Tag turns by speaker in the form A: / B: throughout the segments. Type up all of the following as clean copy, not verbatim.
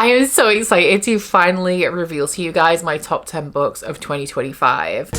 A: I am so excited to finally reveal to you guys my top 10 books of 2025.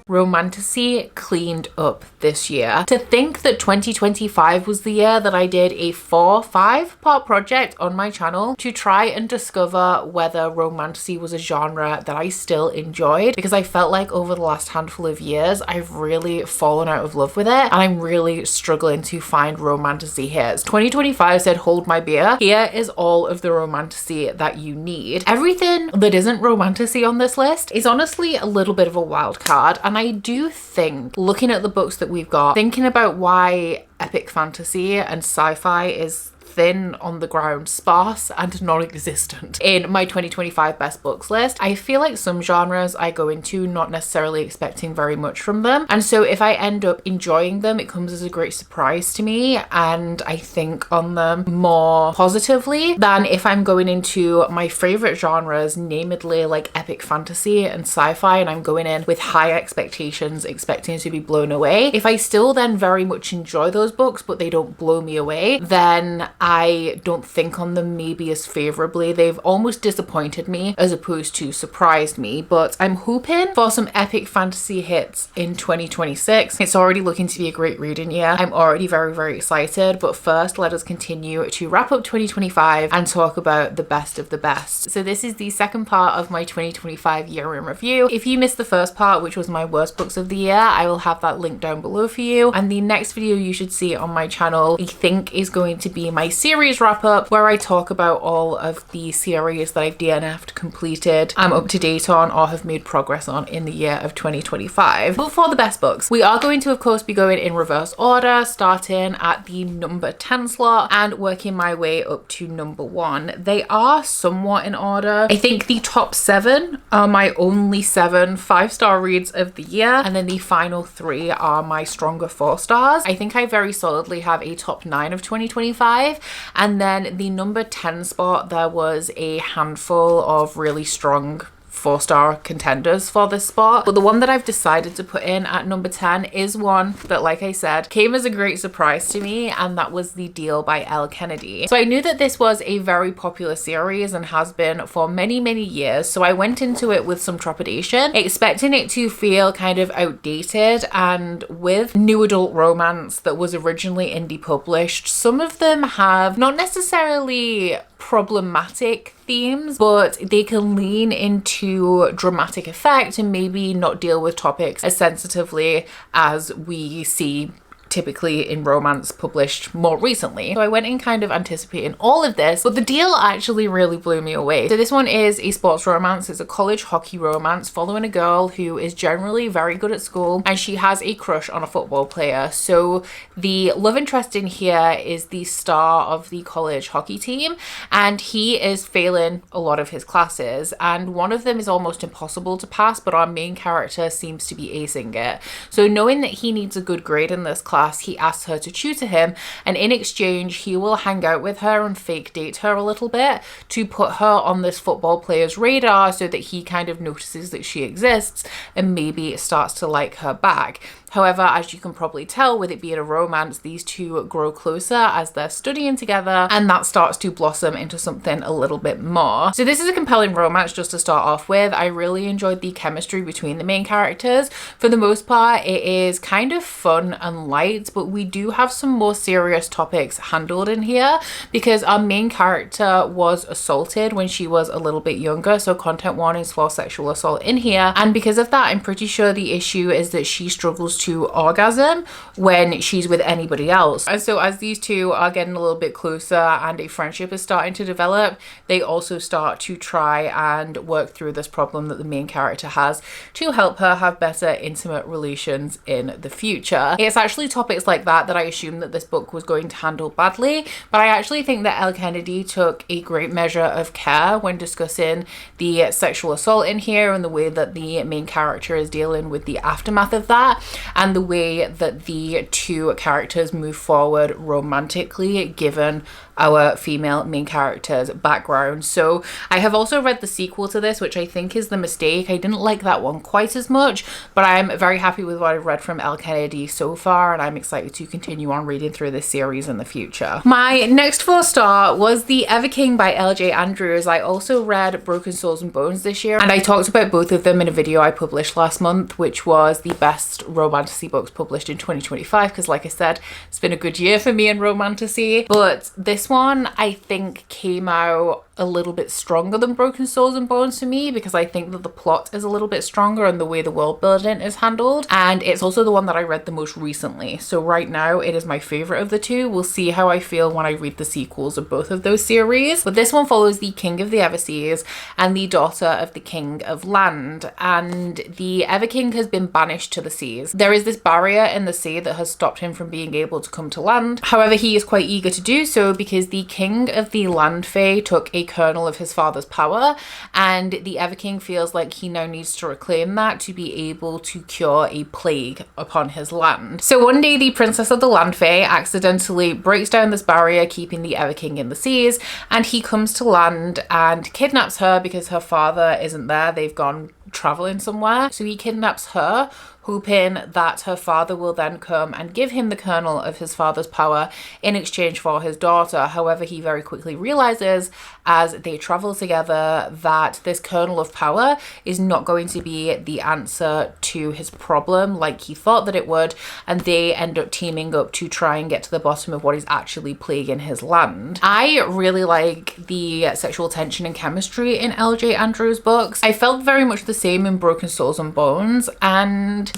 A: Romantasy cleaned up this year. To think that 2025 was the year that I did a 4-5 part project on my channel to try and discover whether romantasy was a genre that I still enjoyed, because I felt like over the last handful of years I've really fallen out of love with it and I'm really struggling to find romantasy hits. 2025 said hold my beer, here is all of the romantasy that you need. Everything that isn't romantasy on this list is honestly a little bit of a wild card, and I do think, looking at the books that we've got, thinking about why epic fantasy and sci-fi is thin on the ground, sparse and non-existent in my 2025 best books list, I feel like some genres I go into not necessarily expecting very much from them, and so if I end up enjoying them, it comes as a great surprise to me and I think on them more positively than if I'm going into my favorite genres, namely like epic fantasy and sci-fi, and I'm going in with high expectations expecting to be blown away. If I still then very much enjoy those books but they don't blow me away, then I don't think on them maybe as favorably. They've almost disappointed me as opposed to surprised me, but I'm hoping for some epic fantasy hits in 2026. It's already looking to be a great reading year. I'm already very, very excited, but first let us continue to wrap up 2025 and talk about the best of the best. So this is the second part of my 2025 year in review. If you missed the first part, which was my worst books of the year, I will have that link down below for you, and the next video you should see on my channel I think is going to be my series wrap up, where I talk about all of the series that I've DNF'd, completed, I'm up to date on, or have made progress on in the year of 2025. But for the best books, we are going to of course be going in reverse order, starting at the number 10 slot and working my way up to number 1. They are somewhat in order. I think the top 7 are my only 7 5-star reads of the year, and then the final 3 are my stronger 4 stars. I think I very solidly have a top 9 of 2025, and then the number 10 spot, there was a handful of really strong 4-star contenders for this spot, but the one that I've decided to put in at number 10 is one that, like I said, came as a great surprise to me, and that was The Deal by Elle Kennedy. So I knew that this was a very popular series and has been for many, many years, so I went into it with some trepidation, expecting it to feel kind of outdated, and with new adult romance that was originally indie published, some of them have not necessarily problematic themes, but they can lean into dramatic effect and maybe not deal with topics as sensitively as we see typically in romance published more recently. So I went in kind of anticipating all of this, but The Deal actually really blew me away. So this one is a sports romance. It's a college hockey romance following a girl who is generally very good at school and she has a crush on a football player. So the love interest in here is the star of the college hockey team, and he is failing a lot of his classes, and one of them is almost impossible to pass, but our main character seems to be acing it. So knowing that he needs a good grade in this class, he asks her to tutor him, and in exchange he will hang out with her and fake date her a little bit to put her on this football player's radar so that he kind of notices that she exists and maybe starts to like her back. However, as you can probably tell, with it being a romance, these two grow closer as they're studying together, and that starts to blossom into something a little bit more. So this is a compelling romance just to start off with. I really enjoyed the chemistry between the main characters. For the most part, it is kind of fun and light, but we do have some more serious topics handled in here because our main character was assaulted when she was a little bit younger, so content warnings for sexual assault in here, and because of that, I'm pretty sure the issue is that she struggles to orgasm when she's with anybody else. And so as these two are getting a little bit closer and a friendship is starting to develop, they also start to try and work through this problem that the main character has to help her have better intimate relations in the future. It's actually topics like that I assumed that this book was going to handle badly, but I actually think that Elle Kennedy took a great measure of care when discussing the sexual assault in here and the way that the main character is dealing with the aftermath of that. and the way that the two characters move forward romantically given our female main character's background. So I have also read the sequel to this, which I think is The Mistake. I didn't like that one quite as much, but I'm very happy with what I've read from Elle Kennedy so far, and I'm excited to continue on reading through this series in the future. My next 4-star was The Ever King by L.J. Andrews. I also read Broken Souls and Bones this year, and I talked about both of them in a video I published last month, which was the best romantasy books published in 2025, because like I said, it's been a good year for me in romantasy. But this one I think came out a little bit stronger than Broken Souls and Bones for me, because I think that the plot is a little bit stronger and the way the world building is handled, and it's also the one that I read the most recently. So right now it is my favorite of the two. We'll see how I feel when I read the sequels of both of those series. But this one follows the King of the Everseas and the daughter of the King of Land, and the Ever King has been banished to the seas. There is this barrier in the sea that has stopped him from being able to come to land. However, he is quite eager to do so because the King of the Land Fae took a kernel of his father's power, and the Ever King feels like he now needs to reclaim that to be able to cure a plague upon his land. So one day the Princess of the Land Fae accidentally breaks down this barrier keeping the Ever King in the seas, and he comes to land and kidnaps her because her father isn't there. They've gone traveling somewhere. So he kidnaps her, hoping that her father will then come and give him the kernel of his father's power in exchange for his daughter. However, he very quickly realizes as they travel together that this kernel of power is not going to be the answer to his problem like he thought that it would, and they end up teaming up to try and get to the bottom of what is actually plaguing his land. I really like the sexual tension and chemistry in L.J. Andrews' books. I felt very much the same in Broken Souls and Bones, and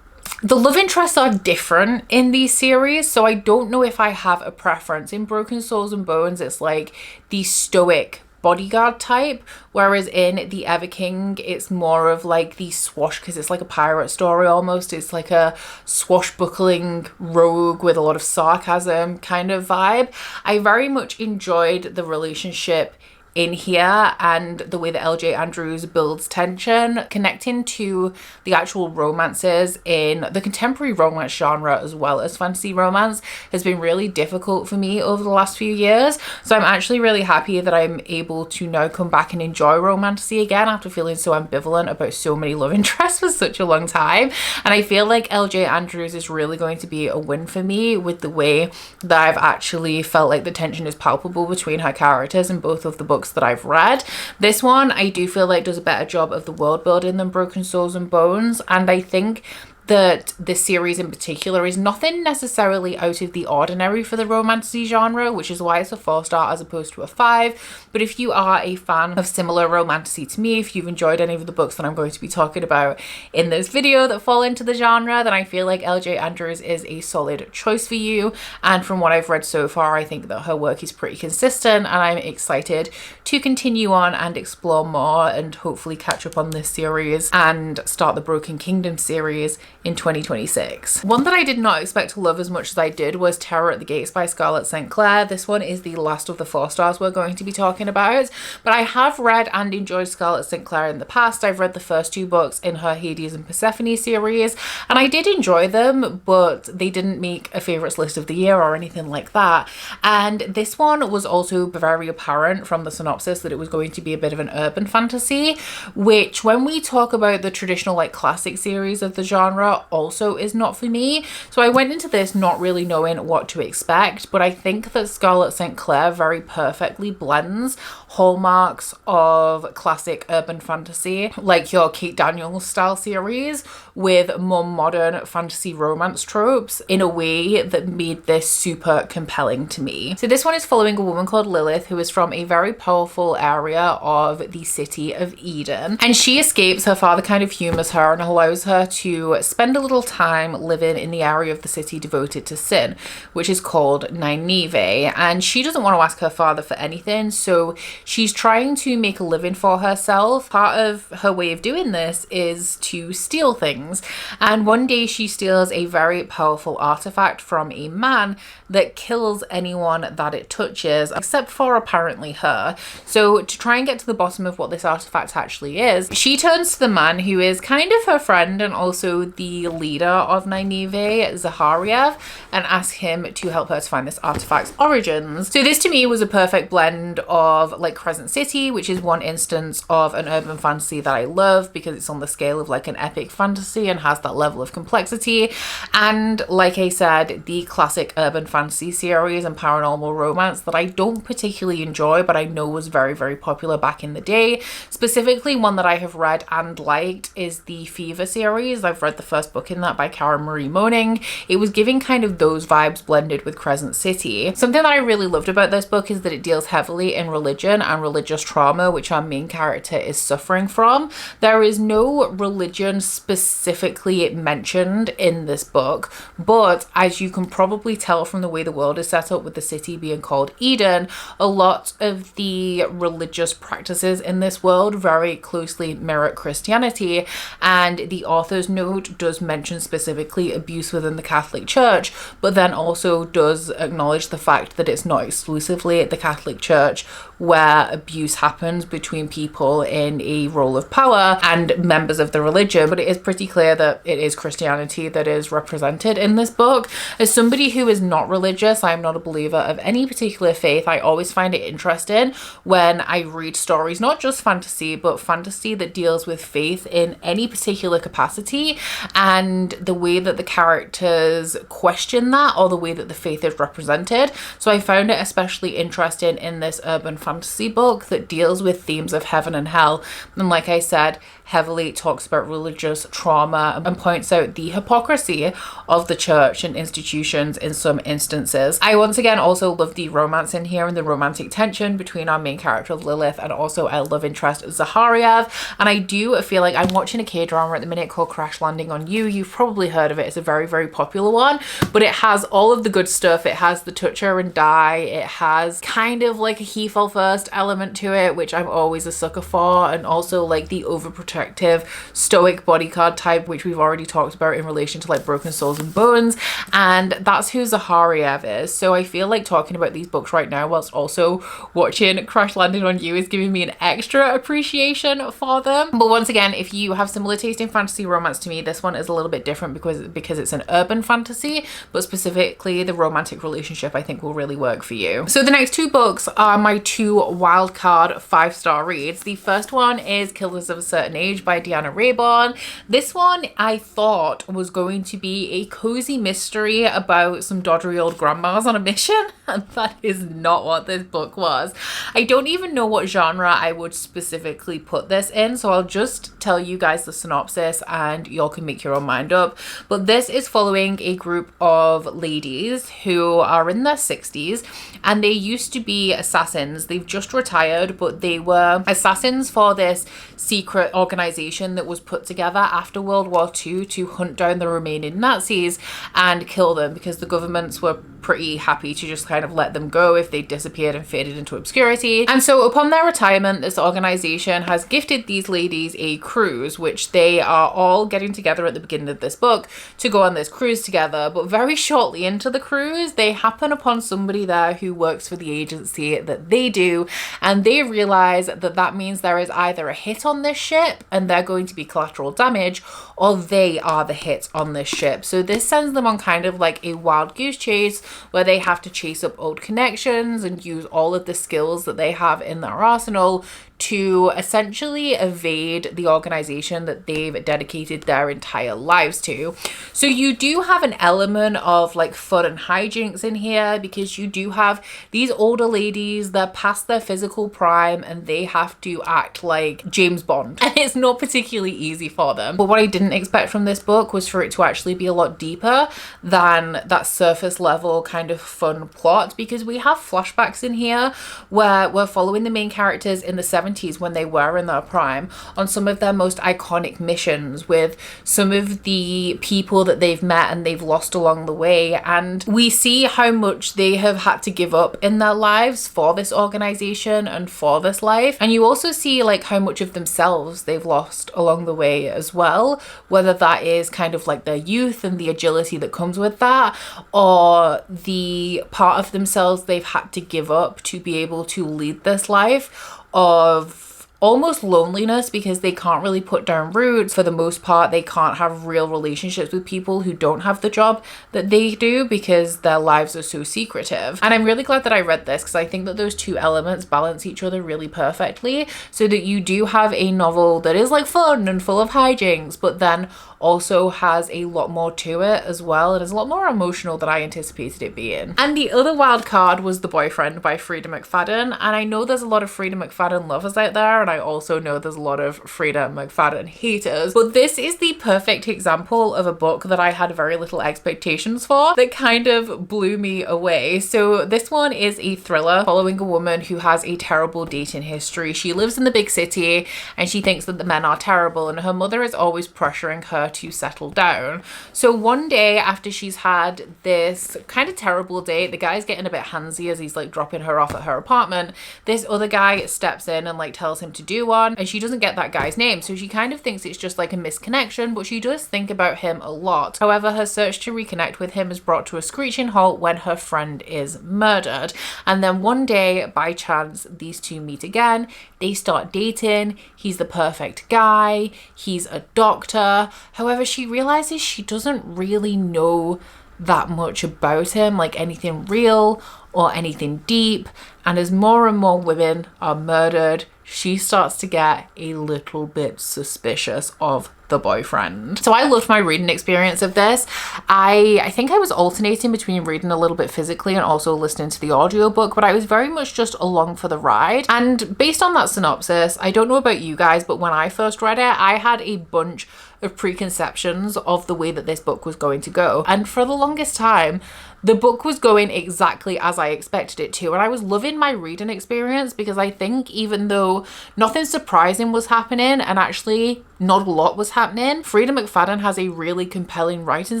A: the love interests are different in these series, so I don't know if I have a preference. In Broken Souls and Bones, it's like the stoic bodyguard type, whereas in The Ever King, it's more of like the swash, because it's like a pirate story almost. It's like a swashbuckling rogue with a lot of sarcasm kind of vibe. I very much enjoyed the relationship in here and the way that L.J. Andrews builds tension. Connecting to the actual romances in the contemporary romance genre as well as fantasy romance has been really difficult for me over the last few years. So I'm actually really happy that I'm able to now come back and enjoy romantasy again after feeling so ambivalent about so many love interests for such a long time. And I feel like L.J. Andrews is really going to be a win for me with the way that I've actually felt like the tension is palpable between her characters in both of the books that I've read. This one I do feel like does a better job of the world building than Broken Souls and Bones, and I think that this series in particular is nothing necessarily out of the ordinary for the romantasy genre, which is why it's a 4-star as opposed to a 5. But if you are a fan of similar romantasy to me, if you've enjoyed any of the books that I'm going to be talking about in this video that fall into the genre, then I feel like L.J. Andrews is a solid choice for you. And from what I've read so far, I think that her work is pretty consistent, and I'm excited to continue on and explore more and hopefully catch up on this series and start the Broken Kingdom series in 2026. One that I did not expect to love as much as I did was Terror at the Gates by Scarlett St. Clair. This one is the last of the 4-stars we're going to be talking about, but I have read and enjoyed Scarlett St. Clair in the past. I've read the first 2 books in her Hades and Persephone series, and I did enjoy them, but they didn't make a favourites list of the year or anything like that. And this one was also very apparent from the synopsis that it was going to be a bit of an urban fantasy, which when we talk about the traditional like classic series of the genre also is not for me. So I went into this not really knowing what to expect, but I think that Scarlett St. Clair very perfectly blends hallmarks of classic urban fantasy, like your Kate Daniels style series, with more modern fantasy romance tropes in a way that made this super compelling to me. So this one is following a woman called Lilith, who is from a very powerful area of the city of Eden, and she escapes. Her father kind of humors her and allows her to spend a little time living in the area of the city devoted to sin, which is called Nineveh, and she doesn't want to ask her father for anything, so she's trying to make a living for herself. Part of her way of doing this is to steal things, and one day she steals a very powerful artifact from a man that kills anyone that it touches, except for apparently her. So to try and get to the bottom of what this artifact actually is, she turns to the man who is kind of her friend and also the the leader of Nynaeve, Zahariev, and ask him to help her to find this artifact's origins. So this to me was a perfect blend of like Crescent City, which is one instance of an urban fantasy that I love because it's on the scale of like an epic fantasy and has that level of complexity, and like I said, the classic urban fantasy series and paranormal romance that I don't particularly enjoy but I know was very, very popular back in the day. Specifically, one that I have read and liked is the Fever series. I've read the first book in that by Karen Marie Moning. It was giving kind of those vibes blended with Crescent City. Something that I really loved about this book is that it deals heavily in religion and religious trauma, which our main character is suffering from. There is no religion specifically mentioned in this book, but as you can probably tell from the way the world is set up with the city being called Eden, a lot of the religious practices in this world very closely mirror Christianity, and the author's note does mention specifically abuse within the Catholic Church, but then also does acknowledge the fact that it's not exclusively at the Catholic Church where abuse happens between people in a role of power and members of the religion, but it is pretty clear that it is Christianity that is represented in this book. As somebody who is not religious, I am not a believer of any particular faith, I always find it interesting when I read stories, not just fantasy, but fantasy that deals with faith in any particular capacity, and the way that the characters question that or the way that the faith is represented. So I found it especially interesting in this urban fantasy book that deals with themes of heaven and hell, and like I said, heavily talks about religious trauma and points out the hypocrisy of the church and institutions in some instances. I once again also love the romance in here and the romantic tension between our main character of Lilith and also our love interest Zahariev, and I do feel like I'm watching a K-drama at the minute called Crash Landing on You. You've probably heard of it. It's a very, very popular one, but it has all of the good stuff. It has the touch her and die. It has kind of like a he fell first element to it, which I'm always a sucker for, and also like the overprotective stoic bodyguard type, which we've already talked about in relation to like Broken Souls and Bones, and that's who Zahariev is. So I feel like talking about these books right now whilst also watching Crash Landing on You is giving me an extra appreciation for them. But once again, if you have similar taste in fantasy romance to me, this one is a little bit different because it's an urban fantasy, but specifically the romantic relationship I think will really work for you. So the next two books are my two wildcard 5-star reads. The first one is Killers of a Certain Age by Deanna Rayborn. This one I thought was going to be a cozy mystery about some doddery old grandmas on a mission, and that is not what this book was. I don't even know what genre I would specifically put this in, so I'll just tell you guys the synopsis and y'all can make your own mind up. But this is following a group of ladies who are in their 60s, and they used to be assassins. They've just retired, but they were assassins for this secret organization that was put together after World War II to hunt down the remaining Nazis and kill them, because the governments were pretty happy to just kind of let them go if they disappeared and faded into obscurity. And so upon their retirement, this organization has gifted these ladies a cruise, which they are all getting together at the beginning of this book to go on this cruise together. But very shortly into the cruise, they happen upon somebody there who works for the agency that they do, and they realize that that means there is either a hit on this ship and they're going to be collateral damage, or they are the hit on this ship. So this sends them on kind of like a wild goose chase where they have to chase up old connections and use all of the skills that they have in their arsenal to essentially evade the organization that they've dedicated their entire lives to. So you do have an element of like fun and hijinks in here, because you do have these older ladies that past their physical prime and they have to act like James Bond, and it's not particularly easy for them. But what I didn't expect from this book was for it to actually be a lot deeper than that surface level kind of fun plot, because we have flashbacks in here where we're following the main characters in the 70s when they were in their prime on some of their most iconic missions with some of the people that they've met and they've lost along the way, and we see how much they have had to give up in their lives for this organization and for this life. And you also see like how much of themselves they've lost along the way as well, whether that is kind of like their youth and the agility that comes with that, or the part of themselves they've had to give up to be able to lead this life of almost loneliness because they can't really put down roots. For the most part, they can't have real relationships with people who don't have the job that they do because their lives are so secretive. And I'm really glad that I read this because I think that those two elements balance each other really perfectly, so that you do have a novel that is like fun and full of hijinks, but then also has a lot more to it as well, and is a lot more emotional than I anticipated it being. And the other wild card was The Boyfriend by Freida McFadden, and I know there's a lot of Freida McFadden lovers out there, and I also know there's a lot of Freida McFadden haters, but this is the perfect example of a book that I had very little expectations for that kind of blew me away. So this one is a thriller following a woman who has a terrible dating history. She lives in the big city and she thinks that the men are terrible, and her mother is always pressuring her to settle down. So one day after she's had this kind of terrible date, the guy's getting a bit handsy as he's like dropping her off at her apartment. This other guy steps in and like tells him to do one, and she doesn't get that guy's name, so she kind of thinks it's just like a misconnection, but she does think about him a lot. However, her search to reconnect with him is brought to a screeching halt when her friend is murdered. And then one day, by chance, these two meet again. They start dating. He's the perfect guy. He's a doctor. However, she realizes she doesn't really know that much about him, like anything real or anything deep. And as more and more women are murdered, she starts to get a little bit suspicious of the boyfriend. So I loved my reading experience of this. I think I was alternating between reading a little bit physically and also listening to the audiobook, but I was very much just along for the ride. And based on that synopsis, I don't know about you guys, but when I first read it, I had a bunch of preconceptions of the way that this book was going to go. And for the longest time, the book was going exactly as I expected it to. And I was loving my reading experience because I think even though nothing surprising was happening, and actually not a lot was happening, Freida McFadden has a really compelling writing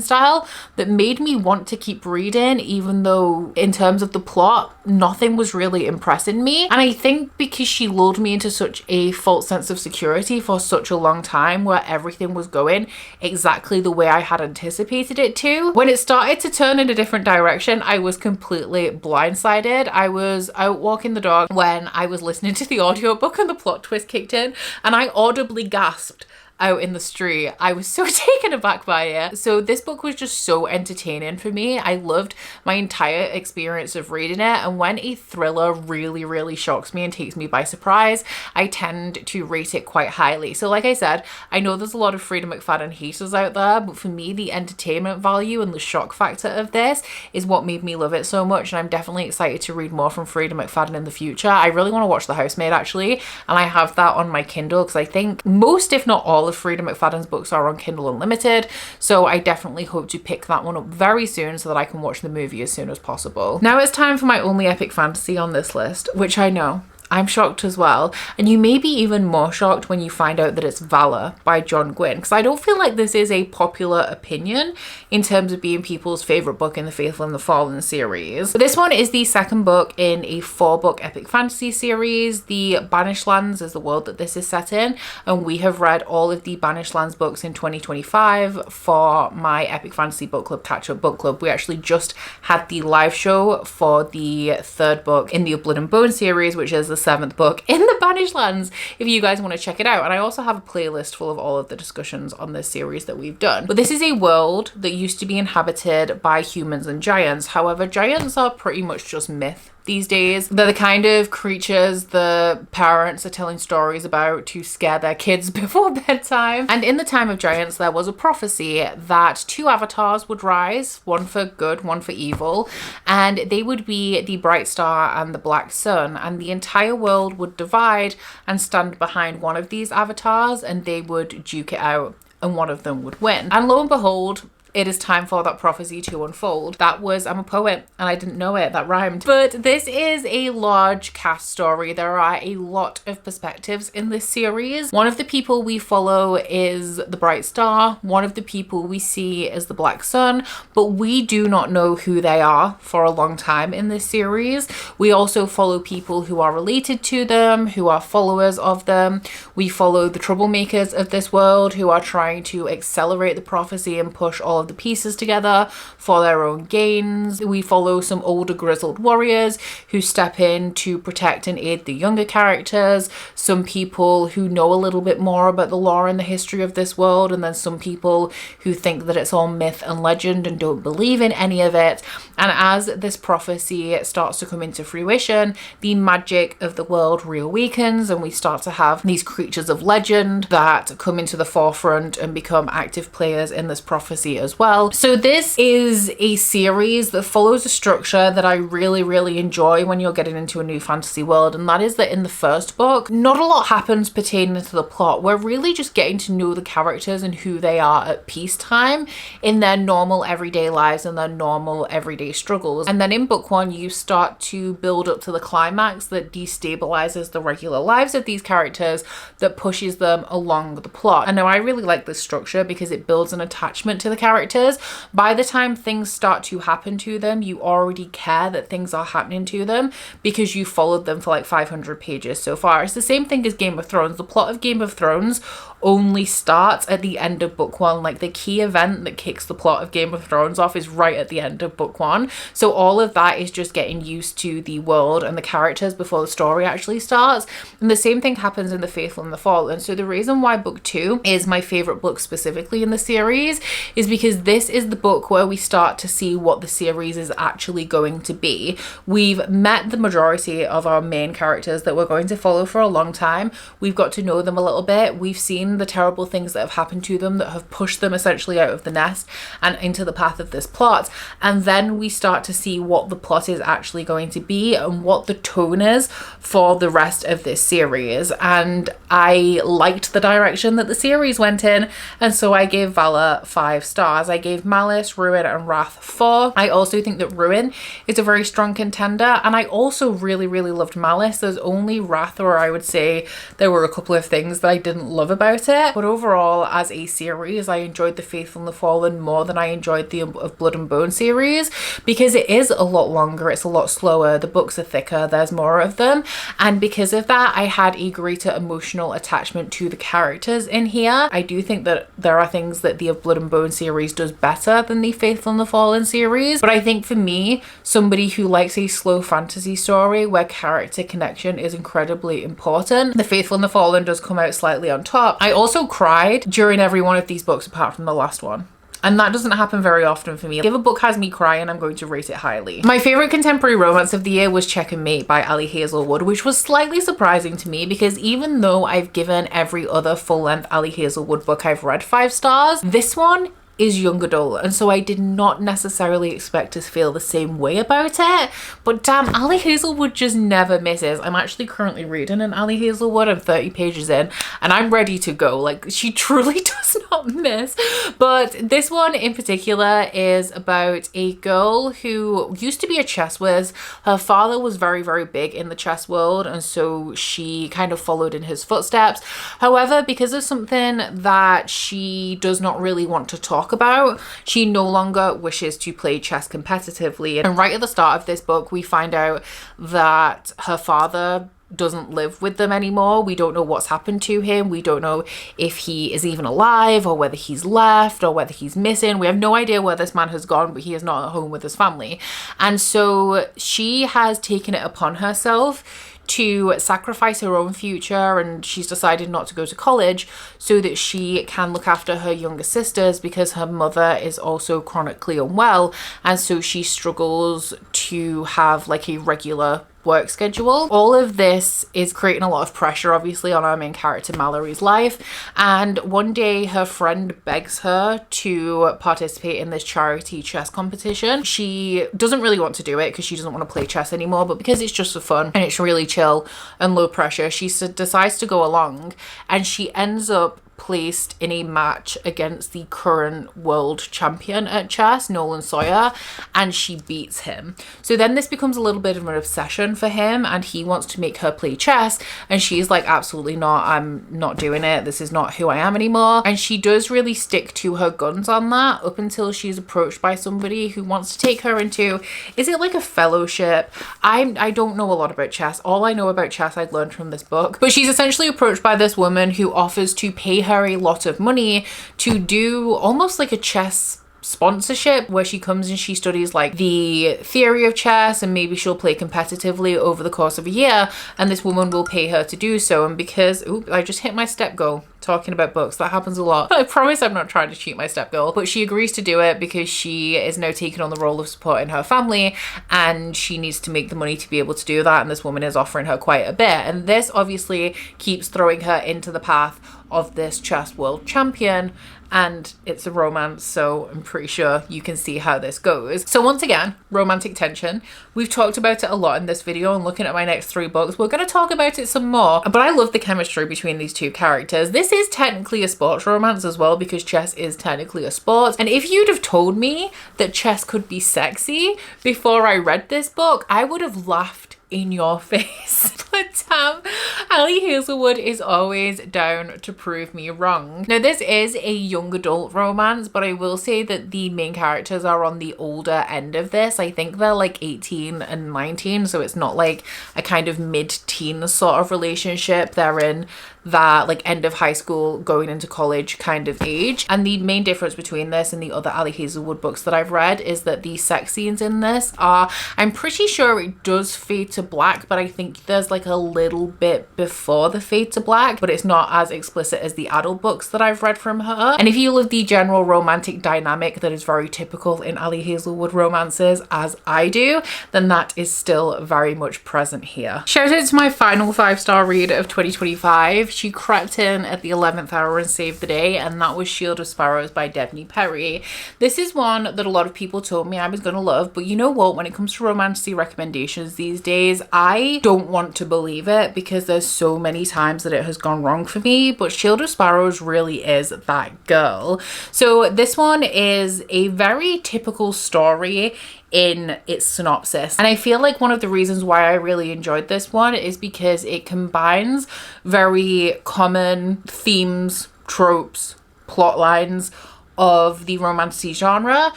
A: style that made me want to keep reading, even though in terms of the plot, nothing was really impressing me. And I think because she lulled me into such a false sense of security for such a long time, where everything was going exactly the way I had anticipated it to, when it started to turn in a different direction, I was completely blindsided. I was out walking the dog when I was listening to the audiobook and the plot twist kicked in, and I audibly gasped out in the street. I was so taken aback by it. So this book was just so entertaining for me. I loved my entire experience of reading it, and when a thriller really shocks me and takes me by surprise, I tend to rate it quite highly. So like I said, I know there's a lot of Freida McFadden haters out there, but for me, the entertainment value and the shock factor of this is what made me love it so much, and I'm definitely excited to read more from Freida McFadden in the future. I really want to watch The Housemaid actually, and I have that on my Kindle because I think most, if not all, of Freida McFadden's books are on Kindle Unlimited, so I definitely hope to pick that one up very soon so that I can watch the movie as soon as possible. Now it's time for my only epic fantasy on this list, which I know I'm shocked as well, and you may be even more shocked when you find out that it's Valor by John Gwynne, because I don't feel like this is a popular opinion in terms of being people's favourite book in the Faithful and the Fallen series. But this one is the second book in a 4-book epic fantasy series. The Banished Lands is the world that this is set in, and we have read all of the Banished Lands books in 2025 for my Epic Fantasy Book Club Catch-Up Book Club. We actually just had the live show for the 3rd book in the Blood and Bone series, which is the 7th book in the Banished Lands, if you guys want to check it out. And I also have a playlist full of all of the discussions on this series that we've done. But this is a world that used to be inhabited by humans and giants. However, giants are pretty much just myth these days. They're the kind of creatures the parents are telling stories about to scare their kids before bedtime. And in the time of giants, there was a prophecy that 2 avatars would rise, one for good, one for evil, and they would be the bright star and the black sun, and the entire world would divide and stand behind one of these avatars, and they would duke it out, and one of them would win. And lo and behold, it is time for that prophecy to unfold. That was, I'm a poet and I didn't know it, that rhymed. But this is a large cast story. There are a lot of perspectives in this series. One of the people we follow is the bright star. One of the people we see is the black sun, but we do not know who they are for a long time in this series. We also follow people who are related to them, who are followers of them. We follow the troublemakers of this world who are trying to accelerate the prophecy and push all all of the pieces together for their own gains. We follow some older grizzled warriors who step in to protect and aid the younger characters, some people who know a little bit more about the lore and the history of this world, and then some people who think that it's all myth and legend and don't believe in any of it. And as this prophecy starts to come into fruition, the magic of the world reawakens, and we start to have these creatures of legend that come into the forefront and become active players in this prophecy as well. So this is a series that follows a structure that I really enjoy when you're getting into a new fantasy world, and that is that in the first book, not a lot happens pertaining to the plot. We're really just getting to know the characters and who they are at peacetime in their normal everyday lives and their normal everyday struggles. And then in book one, you start to build up to the climax that destabilizes the regular lives of these characters, that pushes them along the plot. And now I really like this structure because it builds an attachment to the characters. By the time things start to happen to them, you already care that things are happening to them because you followed them for like 500 pages so far. It's the same thing as Game of Thrones. The plot of Game of Thrones only starts at the end of book one. Like the key event that kicks the plot of Game of Thrones off is right at the end of book one. So all of that is just getting used to the world and the characters before the story actually starts. And the same thing happens in The Faithful and the Fallen. So the reason why book two is my favorite book specifically in the series is because this is the book where we start to see what the series is actually going to be. We've met the majority of our main characters that we're going to follow for a long time. We've got to know them a little bit. We've seen the terrible things that have happened to them that have pushed them essentially out of the nest and into the path of this plot. And then we start to see what the plot is actually going to be and what the tone is for the rest of this series. And I liked the direction that the series went in, and so I gave Valor 5 stars. I gave Malice, Ruin and Wrath 4. I also think that Ruin is a very strong contender, and I also really loved Malice. There's only Wrath where I would say there were a couple of things that I didn't love about it, but overall as a series I enjoyed The Faithful and the Fallen more than I enjoyed the Of Blood and Bone series, because it is a lot longer, it's a lot slower, the books are thicker, there's more of them, and because of that I had a greater emotional attachment to the characters in here. I do think that there are things that the Of Blood and Bone series does better than the Faithful and the Fallen series, but I think for me, somebody who likes a slow fantasy story where character connection is incredibly important, The Faithful and the Fallen does come out slightly on top. I also cried during every one of these books apart from the last one. And that doesn't happen very often for me. If a book has me crying, I'm going to rate it highly. My favourite contemporary romance of the year was Checkmate by Elle Hazelwood, which was slightly surprising to me because even though I've given every other full-length Elle Hazelwood book I've read 5 stars, this one is young adult, and so I did not necessarily expect to feel the same way about it. But damn, Elle Hazelwood just never misses. I'm actually currently reading an Elle Hazelwood. I'm 30 pages in and I'm ready to go. Like, she truly does not miss. But this one in particular is about a girl who used to be a chess whiz. Her father was very big in the chess world, and so she kind of followed in his footsteps. However, because of something that she does not really want to talk about, she no longer wishes to play chess competitively. And right at the start of this book we find out that her father doesn't live with them anymore. We don't know what's happened to him. We don't know if he is even alive or whether he's left or whether he's missing. We have no idea where this man has gone, but he is not at home with his family. And so she has taken it upon herself to sacrifice her own future, and she's decided not to go to college so that she can look after her younger sisters because her mother is also chronically unwell, and so she struggles to have like a regular work schedule. All of this is creating a lot of pressure obviously on our main character Mallory's life, and one day her friend begs her to participate in this charity chess competition. She doesn't really want to do it because she doesn't want to play chess anymore, but because it's just for fun and it's really chill and low pressure, she decides to go along, and she ends up placed in a match against the current world champion at chess, Nolan Sawyer, and she beats him. So then this becomes a little bit of an obsession for him, and he wants to make her play chess, and she's like, absolutely not, I'm not doing it, this is not who I am anymore. And she does really stick to her guns on that up until she's approached by somebody who wants to take her into, is it like a fellowship? I don't know a lot about chess. All I know about chess I'd learned from this book, but she's essentially approached by this woman who offers to pay her a lot of money to do almost like a chess sponsorship where she comes and she studies like the theory of chess, and maybe she'll play competitively over the course of a year, and this woman will pay her to do so. And because, oops, I just hit my step goal talking about books, that happens a lot. I promise I'm not trying to cheat my step goal, but she agrees to do it because she is now taking on the role of supporting her family, and she needs to make the money to be able to do that, and this woman is offering her quite a bit. And this obviously keeps throwing her into the path of this chess world champion, and it's a romance, so I'm pretty sure you can see how this goes. So once again, romantic tension. We've talked about it a lot in this video, and looking at my next 3 books, we're going to talk about it some more. But I love the chemistry between these 2 characters. This is technically a sports romance as well, because chess is technically a sport. And if you'd have told me that chess could be sexy before I read this book, I would have laughed in your face. But damn, Elle Hazelwood is always down to prove me wrong. Now, this is a young adult romance, but I will say that the main characters are on the older end of this. I think they're like 18 and 19, so it's not like a kind of mid-teen sort of relationship. They're in that like end of high school going into college kind of age. And the main difference between this and the other Elle Hazelwood books that I've read is that the sex scenes in this are, I'm pretty sure it does fade to black, but I think there's like a little bit before the fade to black, but it's not as explicit as the adult books that I've read from her. And if you love the general romantic dynamic that is very typical in Elle Hazelwood romances, as I do, then that is still very much present here. Shout out to my final 5-star read of 2025. She crept in at the 11th hour and saved the day, and that was Shield of Sparrows by Devney Perry. This is one that a lot of people told me I was gonna love, but you know what, when it comes to romantic recommendations these days, I don't want to believe it because there's so many times that it has gone wrong for me, but Shield of Sparrows really is that girl. So this one is a very typical story in its synopsis, and I feel like one of the reasons why I really enjoyed this one is because it combines very common themes, tropes, plot lines of the romantasy genre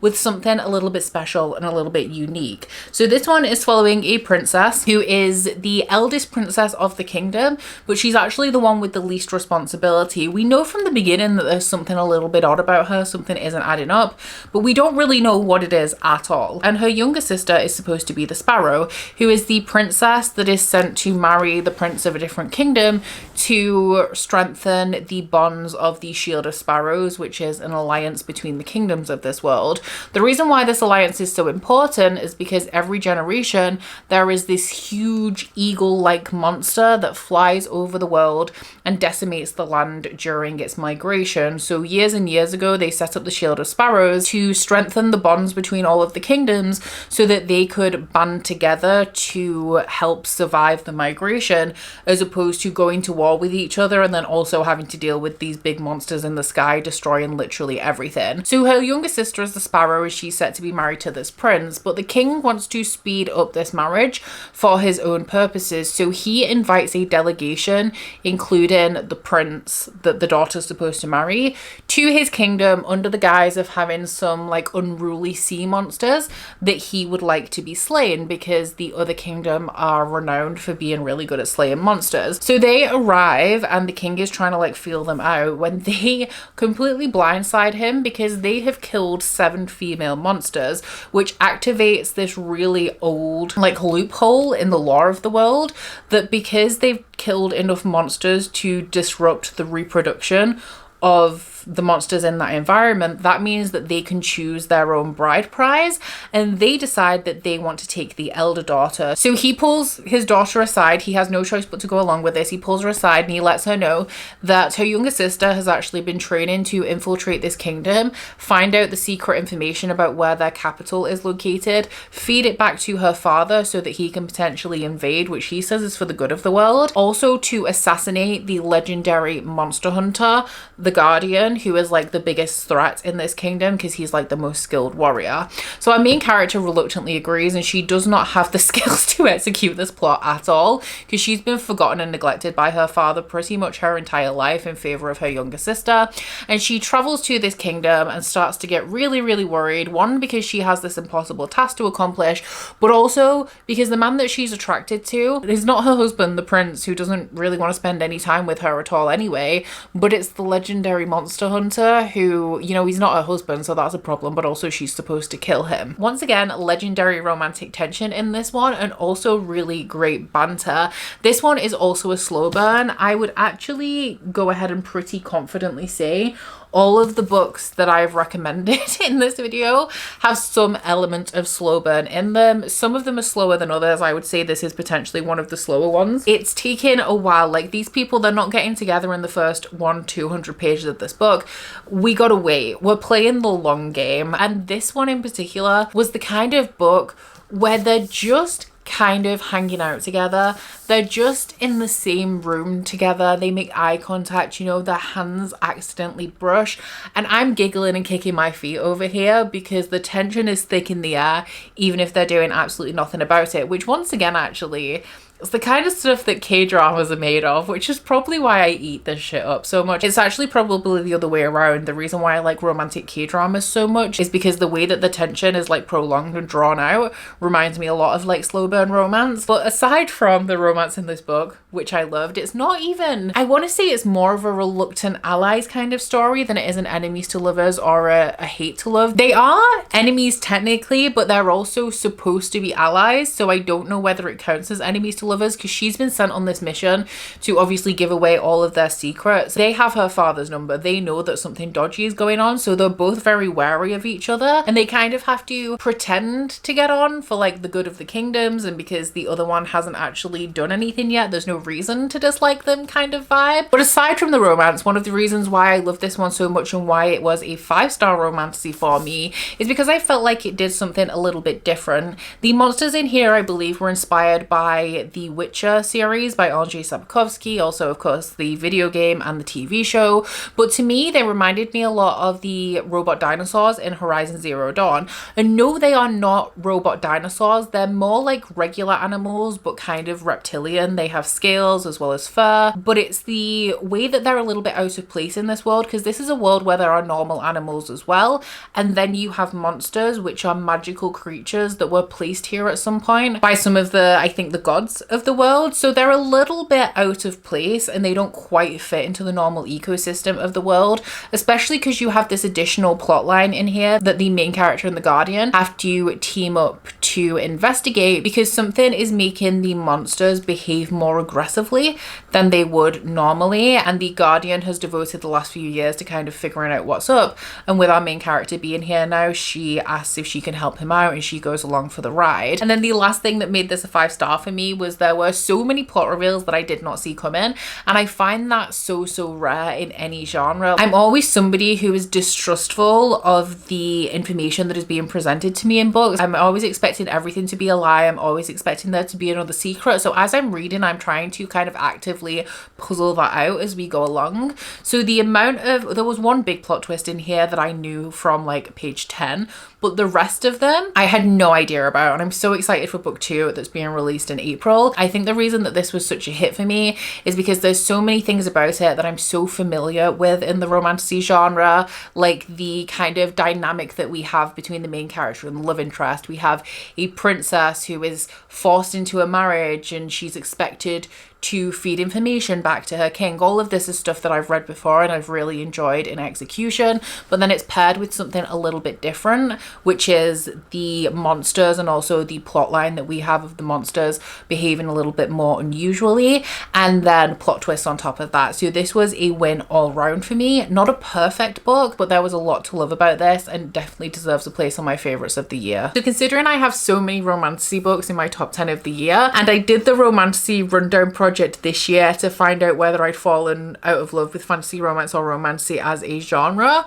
A: with something a little bit special and a little bit unique. So this one is following a princess who is the eldest princess of the kingdom, but she's actually the one with the least responsibility. We know from the beginning that there's something a little bit odd about her, something isn't adding up, but we don't really know what it is at all. And her younger sister is supposed to be the Sparrow, who is the princess that is sent to marry the prince of a different kingdom to strengthen the bonds of the Shield of Sparrows, which is an alliance between the kingdoms of this world. The reason why this alliance is so important is because every generation there is this huge eagle-like monster that flies over the world and decimates the land during its migration. So years and years ago, they set up the Shield of Sparrows to strengthen the bonds between all of the kingdoms so that they could band together to help survive the migration, as opposed to going to war with each other and then also having to deal with these big monsters in the sky destroying literally everything. So her younger sister is the Sparrow, as she's set to be married to this prince, but the king wants to speed up this marriage for his own purposes. So he invites a delegation, including the prince that the daughter's supposed to marry, to his kingdom under the guise of having some like unruly sea monsters that he would like to be slain, because the other kingdom are renowned for being really good at slaying monsters. So they arrive and the king is trying to like feel them out when they completely blindside him because they have killed 7 female monsters, which activates this really old like loophole in the lore of the world, that because they've killed enough monsters to disrupt the reproduction of the monsters in that environment, that means that they can choose their own bride prize, and they decide that they want to take the elder daughter. So he pulls his daughter aside. He has no choice but to go along with this. He pulls her aside and he lets her know that her younger sister has actually been training to infiltrate this kingdom, find out the secret information about where their capital is located, feed it back to her father so that he can potentially invade, which he says is for the good of the world. Also to assassinate the legendary monster hunter, the Guardian, who is like the biggest threat in this kingdom because he's like the most skilled warrior. So our main character reluctantly agrees, and she does not have the skills to execute this plot at all because she's been forgotten and neglected by her father pretty much her entire life in favor of her younger sister. And she travels to this kingdom and starts to get really, really worried. One, because she has this impossible task to accomplish, but also because the man that she's attracted to is not her husband, the prince, who doesn't really want to spend any time with her at all anyway, but it's the legendary monster monster hunter who, you know, he's not her husband, so that's a problem, but also she's supposed to kill him. Once again, legendary romantic tension in this one, and also really great banter. This one is also a slow burn. I would actually go ahead and pretty confidently say all of the books that I've recommended in this video have some element of slow burn in them. Some of them are slower than others. I would say this is potentially one of the slower ones. It's taken a while. Like, these people, they're not getting together in the first 200 pages of this book. We gotta wait. We're playing the long game. And this one in particular was the kind of book where they're just kind of hanging out together. They're just in the same room together. They make eye contact, you know, their hands accidentally brush. And I'm giggling and kicking my feet over here because the tension is thick in the air, even if they're doing absolutely nothing about it, which once again, actually, it's the kind of stuff that K-dramas are made of, which is probably why I eat this shit up so much. It's actually probably the other way around. The reason why I like romantic K-dramas so much is because the way that the tension is like prolonged and drawn out reminds me a lot of like slow burn romance. But aside from the romance in this book, which I loved, it's not even, I want to say it's more of a reluctant allies kind of story than it is an enemies to lovers or a hate to love. They are enemies technically, but they're also supposed to be allies. So I don't know whether it counts as enemies to lovers, because she's been sent on this mission to obviously give away all of their secrets. They have her father's number. They know that something dodgy is going on, so they're both very wary of each other, and they kind of have to pretend to get on for like the good of the kingdoms, and because the other one hasn't actually done anything yet, there's no reason to dislike them kind of vibe. But aside from the romance, one of the reasons why I love this one so much and why it was a 5-star romantasy for me is because I felt like it did something a little bit different. The monsters in here, I believe, were inspired by the Witcher series by Andrzej Sapkowski, also of course the video game and the TV show, but to me they reminded me a lot of the robot dinosaurs in Horizon Zero Dawn. And no, they are not robot dinosaurs, they're more like regular animals but kind of reptilian. They have scales as well as fur, but it's the way that they're a little bit out of place in this world, because this is a world where there are normal animals as well, and then you have monsters, which are magical creatures that were placed here at some point by some of the, I think, the gods of the world. So they're a little bit out of place and they don't quite fit into the normal ecosystem of the world, especially because you have this additional plot line in here that the main character and the Guardian have to team up to investigate, because something is making the monsters behave more aggressively than they would normally, and the Guardian has devoted the last few years to kind of figuring out what's up. And with our main character being here now, she asks if she can help him out and she goes along for the ride. And then the last thing that made this a 5-star for me was there were so many plot reveals that I did not see coming, and I find that so rare in any genre. I'm always somebody who is distrustful of the information that is being presented to me in books. I'm always expecting everything to be a lie. I'm always expecting there to be another secret. So as I'm reading, I'm trying to kind of actively puzzle that out as we go along. So the amount of, there was one big plot twist in here that I knew from like page 10, but the rest of them I had no idea about, and I'm so excited for book 2 that's being released in April. I think the reason that this was such a hit for me is because there's so many things about it that I'm so familiar with in the romantasy genre, like the kind of dynamic that we have between the main character and the love interest. We have a princess who is forced into a marriage and she's expected to feed information back to her king. All of this is stuff that I've read before and I've really enjoyed in execution, but then it's paired with something a little bit different, which is the monsters and also the plot line that we have of the monsters behaving a little bit more unusually, and then plot twists on top of that. So this was a win all round for me. Not a perfect book, but there was a lot to love about this and definitely deserves a place on my favorites of the year. So considering I have so many romantasy books in my top 10 of the year, and I did the romantasy rundown project this year to find out whether I'd fallen out of love with fantasy romance or romantasy as a genre,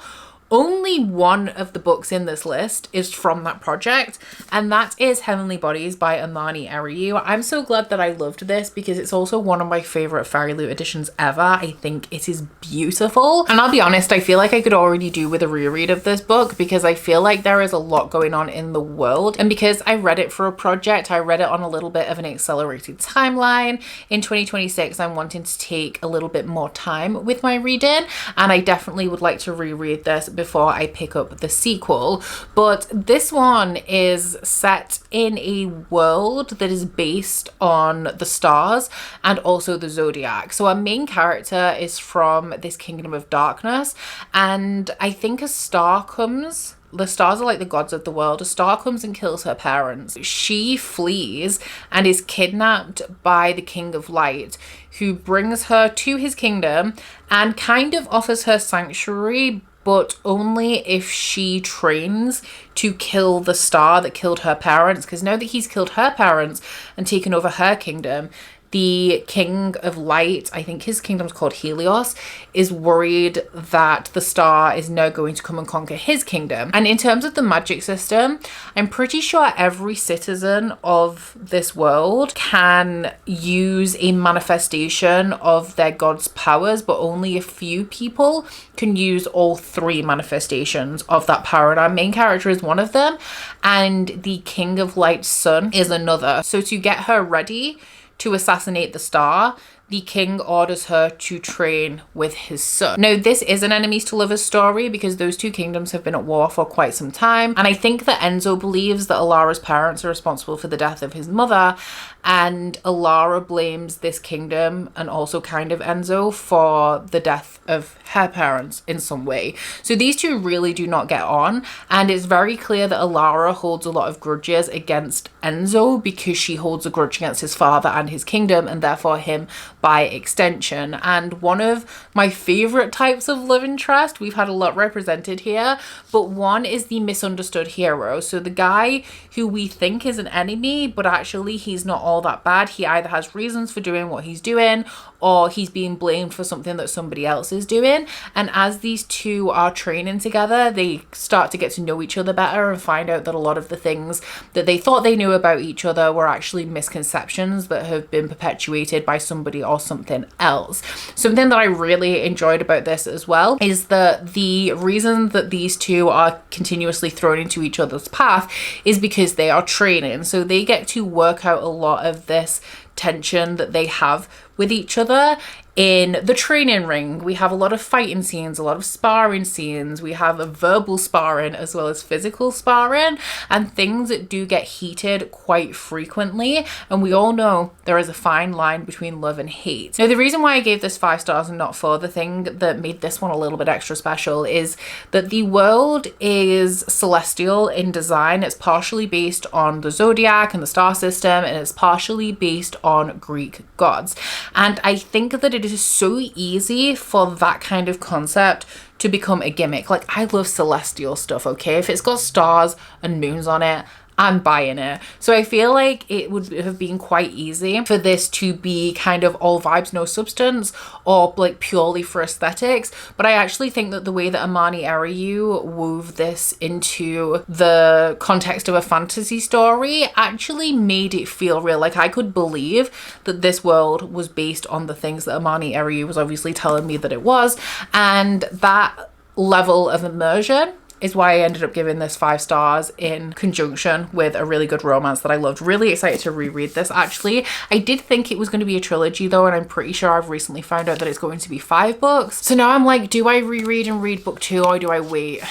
A: only one of the books in this list is from that project, and that is Heavenly Bodies by Amani Eriyu. I'm so glad that I loved this because it's also one of my favorite Fairy Loot editions ever. I think it is beautiful, and I'll be honest, I feel like I could already do with a reread of this book because I feel like there is a lot going on in the world, and because I read it for a project, I read it on a little bit of an accelerated timeline. In 2026, I'm wanting to take a little bit more time with my reading, and I definitely would like to reread this before I pick up the sequel. But this one is set in a world that is based on the stars and also the zodiac. So our main character is from this kingdom of darkness, and I think a star comes. The stars are like the gods of the world. A star comes and kills her parents. She flees and is kidnapped by the King of Light, who brings her to his kingdom and kind of offers her sanctuary, but only if she trains to kill the star that killed her parents. Because now that he's killed her parents and taken over her kingdom, the King of Light, I think his kingdom's called Helios, is worried that the star is now going to come and conquer his kingdom. And in terms of the magic system, I'm pretty sure every citizen of this world can use a manifestation of their god's powers, but only a few people can use all three manifestations of that power. And our main character is one of them, and the King of Light's son is another. So to get her ready to assassinate the star, the king orders her to train with his son. Now, this is an enemies to lovers story because those two kingdoms have been at war for quite some time. And I think that Enzo believes that Alara's parents are responsible for the death of his mother, and Alara blames this kingdom and also kind of Enzo for the death of her parents in some way. So these two really do not get on, and it's very clear that Alara holds a lot of grudges against Enzo because she holds a grudge against his father and his kingdom, and therefore him by extension. And one of my favorite types of love interest, we've had a lot represented here, but one is the misunderstood hero. So the guy who we think is an enemy, but actually he's not all that bad. He either has reasons for doing what he's doing, or he's being blamed for something that somebody else is doing. And as these two are training together, they start to get to know each other better and find out that a lot of the things that they thought they knew about each other were actually misconceptions that have been perpetuated by somebody or something else. Something that I really enjoyed about this as well is that the reason that these two are continuously thrown into each other's path is because they are training. So they get to work out a lot of this tension that they have with each other in the training ring. We have a lot of fighting scenes, a lot of sparring scenes. We have a verbal sparring as well as physical sparring, and things that do get heated quite frequently. And we all know there is a fine line between love and hate. Now, the reason why I gave this 5 stars and not 4, the thing that made this one a little bit extra special is that the world is celestial in design. It's partially based on the zodiac and the star system, and it's partially based on Greek gods. And I think that it is so easy for that kind of concept to become a gimmick. Like, I love celestial stuff, okay? If it's got stars and moons on it, I'm buying it. So I feel like it would have been quite easy for this to be kind of all vibes, no substance, or like purely for aesthetics. But I actually think that the way that Amani Eriyu wove this into the context of a fantasy story actually made it feel real. Like, I could believe that this world was based on the things that Amani Eriyu was obviously telling me that it was. And that level of immersion is why I ended up giving this 5 stars in conjunction with a really good romance that I loved. Really excited to reread this, actually. I did think it was going to be a trilogy though, and I'm pretty sure I've recently found out that it's going to be 5 books. So now I'm like, do I reread and read book 2, or do I wait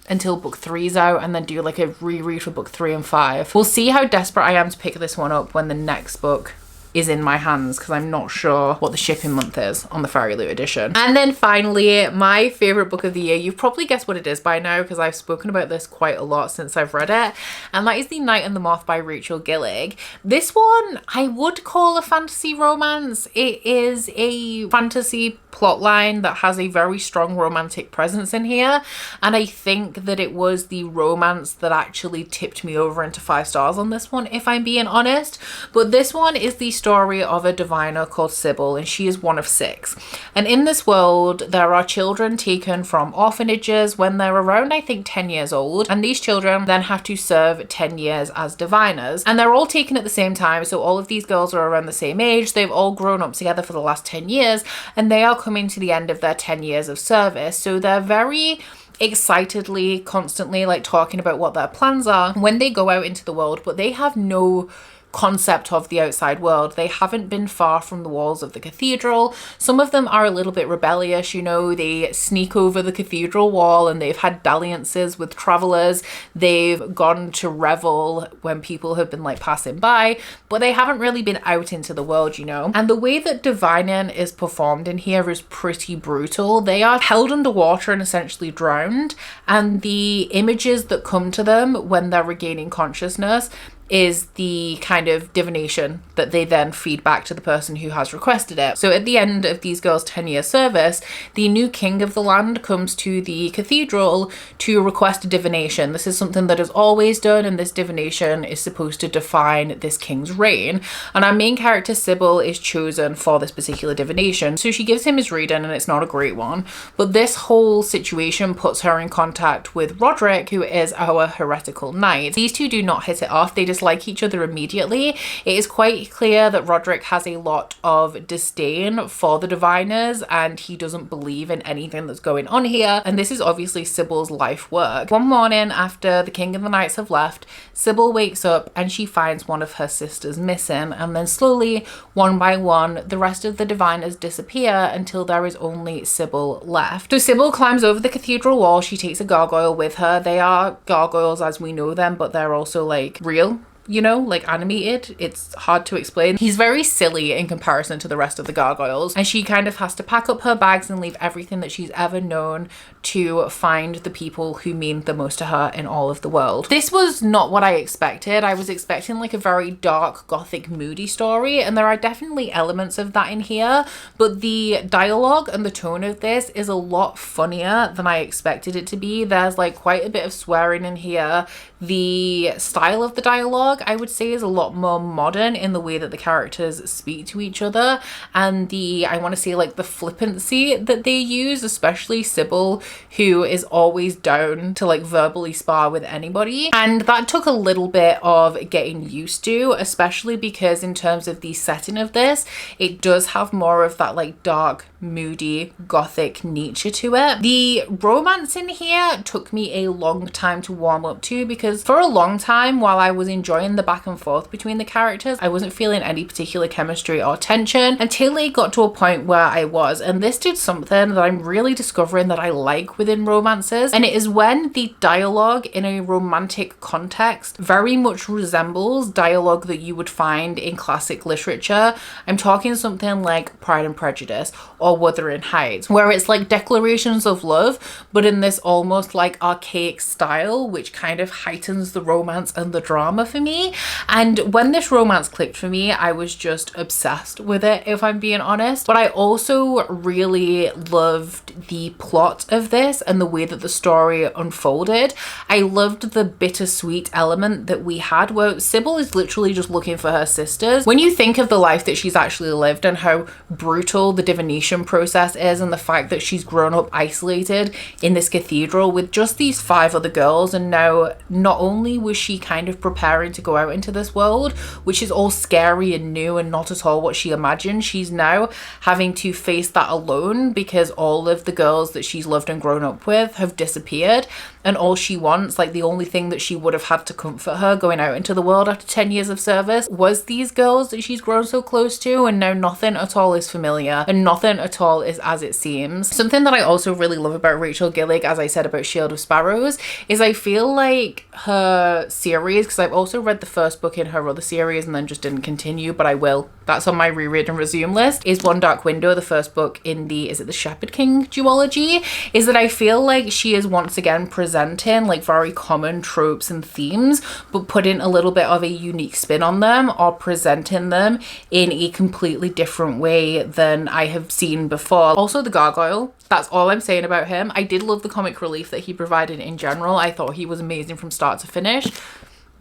A: until book 3's out and then do like a reread for book 3 and 5? We'll see how desperate I am to pick this one up when the next book is in my hands, because I'm not sure what the shipping month is on the Fairy Loot edition. And then finally, my favorite book of the year, you've probably guessed what it is by now because I've spoken about this quite a lot since I've read it, and that is The Night and the Moth by Rachel Gillig. This one I would call a fantasy romance. It is a fantasy plotline that has a very strong romantic presence in here, and I think that it was the romance that actually tipped me over into 5 stars on this one, if I'm being honest. But this one is the story of a diviner called Sybil, and she is one of 6. And in this world, there are children taken from orphanages when they're around, I think, 10 years old, and these children then have to serve 10 years as diviners, and they're all taken at the same time. So all of these girls are around the same age. They've all grown up together for the last 10 years, and they are coming to the end of their 10 years of service. So they're very excitedly constantly like talking about what their plans are when they go out into the world, but they have no concept of the outside world. They haven't been far from the walls of the cathedral. Some of them are a little bit rebellious, you know, they sneak over the cathedral wall and they've had dalliances with travelers. They've gone to revel when people have been like passing by, but they haven't really been out into the world, you know. And the way that divining is performed in here is pretty brutal. They are held underwater and essentially drowned, and the images that come to them when they're regaining consciousness is the kind of divination that they then feed back to the person who has requested it. So at the end of these girls' 10-year service, the new king of the land comes to the cathedral to request a divination. This is something that is always done, and this divination is supposed to define this king's reign. And our main character, Sybil, is chosen for this particular divination. So she gives him his reading, and it's not a great one. But this whole situation puts her in contact with Roderick, who is our heretical knight. These two do not hit it off. They dislike each other immediately. It is quite clear that Roderick has a lot of disdain for the diviners, and he doesn't believe in anything that's going on here. And this is obviously Sybil's life work. One morning after the king and the knights have left, Sybil wakes up and she finds one of her sisters missing, and then slowly, one by one, the rest of the diviners disappear until there is only Sybil left. So Sybil climbs over the cathedral wall. She takes a gargoyle with her. They are gargoyles as we know them, but they're also like real, you know, like animated. It's hard to explain. He's very silly in comparison to the rest of the gargoyles, and she kind of has to pack up her bags and leave everything that she's ever known to find the people who mean the most to her in all of the world. This was not what I expected. I was expecting like a very dark, gothic, moody story, and there are definitely elements of that in here, but the dialogue and the tone of this is a lot funnier than I expected it to be. There's like quite a bit of swearing in here. The style of the dialogue, I would say, is a lot more modern in the way that the characters speak to each other, and the, I want to say, like the flippancy that they use, especially Sybil, who is always down to like verbally spar with anybody. And that took a little bit of getting used to, especially because in terms of the setting of this, it does have more of that like dark, moody, gothic nature to it. The romance in here took me a long time to warm up to, because for a long time, while I was enjoying the back and forth between the characters, I wasn't feeling any particular chemistry or tension until it got to a point where I was. And this did something that I'm really discovering that I like within romances, and it is when the dialogue in a romantic context very much resembles dialogue that you would find in classic literature. I'm talking something like Pride and Prejudice or Wuthering Heights, where it's like declarations of love, but in this almost like archaic style, which kind of heightens the romance and the drama for me. And when this romance clicked for me, I was just obsessed with it, if I'm being honest. But I also really loved the plot of this and the way that the story unfolded. I loved the bittersweet element that we had, where Sybil is literally just looking for her sisters. When you think of the life that she's actually lived and how brutal the divination process is, and the fact that she's grown up isolated in this cathedral with just these 5 other girls, and now not only was she kind of preparing to go out into this world, which is all scary and new and not at all what she imagined, she's now having to face that alone because all of the girls that she's loved and grown up with have disappeared, and all she wants, like the only thing that she would have had to comfort her going out into the world after 10 years of service, was these girls that she's grown so close to, and now nothing at all is familiar and nothing at all is as it seems. Something that I also really love about Rachel Gillig, as I said about Shield of Sparrows, is I feel like her series, because I've also read the first book in her other series and then just didn't continue, but I will. That's on my reread and resume list, is One Dark Window, the first book in the, is it the Shepherd King duology, is that I feel like she is once again presenting like very common tropes and themes, but putting a little bit of a unique spin on them, or presenting them in a completely different way than I have seen before. Also the gargoyle, that's all I'm saying about him. I did love the comic relief that he provided in general. I thought he was amazing from start to finish,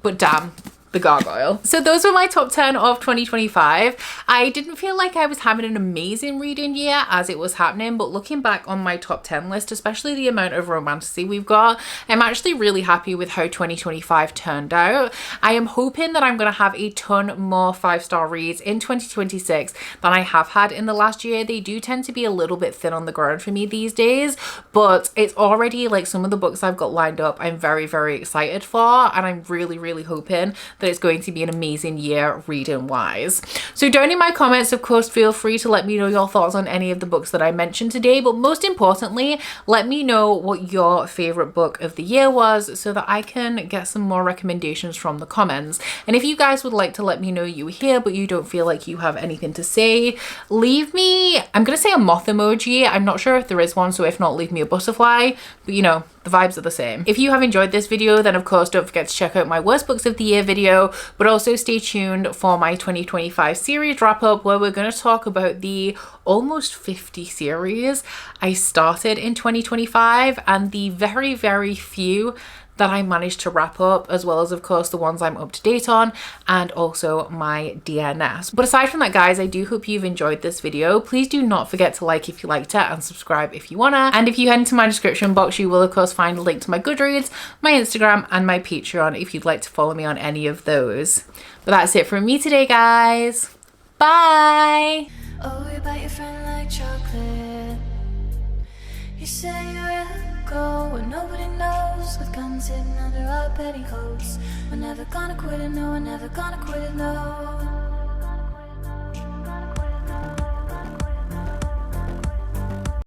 A: but damn, the gargoyle. So those were my top 10 of 2025. I didn't feel like I was having an amazing reading year as it was happening, but looking back on my top 10 list, especially the amount of romantasy we've got, I'm actually really happy with how 2025 turned out. I am hoping that I'm going to have a ton more 5-star reads in 2026 than I have had in the last year. They do tend to be a little bit thin on the ground for me these days, but it's already like some of the books I've got lined up I'm very, very excited for, and I'm really, really hoping that it's going to be an amazing year reading wise. So down in my comments, of course, feel free to let me know your thoughts on any of the books that I mentioned today, but most importantly, let me know what your favorite book of the year was so that I can get some more recommendations from the comments. And if you guys would like to let me know you were here but you don't feel like you have anything to say, leave me, I'm gonna say a moth emoji. I'm not sure if there is one, so if not, leave me a butterfly, but you know, the vibes are the same. If you have enjoyed this video, then of course don't forget to check out my worst books of the year video, but also stay tuned for my 2025 series wrap up, where we're going to talk about the almost 50 series I started in 2025 and the very, very few that I managed to wrap up, as well as of course the ones I'm up to date on, and also my DNS. But aside from that, guys, I do hope you've enjoyed this video. Please do not forget to like if you liked it and subscribe if you wanna. And if you head into my description box, you will of course find a link to my Goodreads, my Instagram, and my Patreon if you'd like to follow me on any of those. But that's it from me today, guys. Bye!
B: Oh, you bite your friend like chocolate. You say you're go where nobody knows, with guns hidden under our petticoats. We're never gonna quit it, no, we're never gonna quit it, no.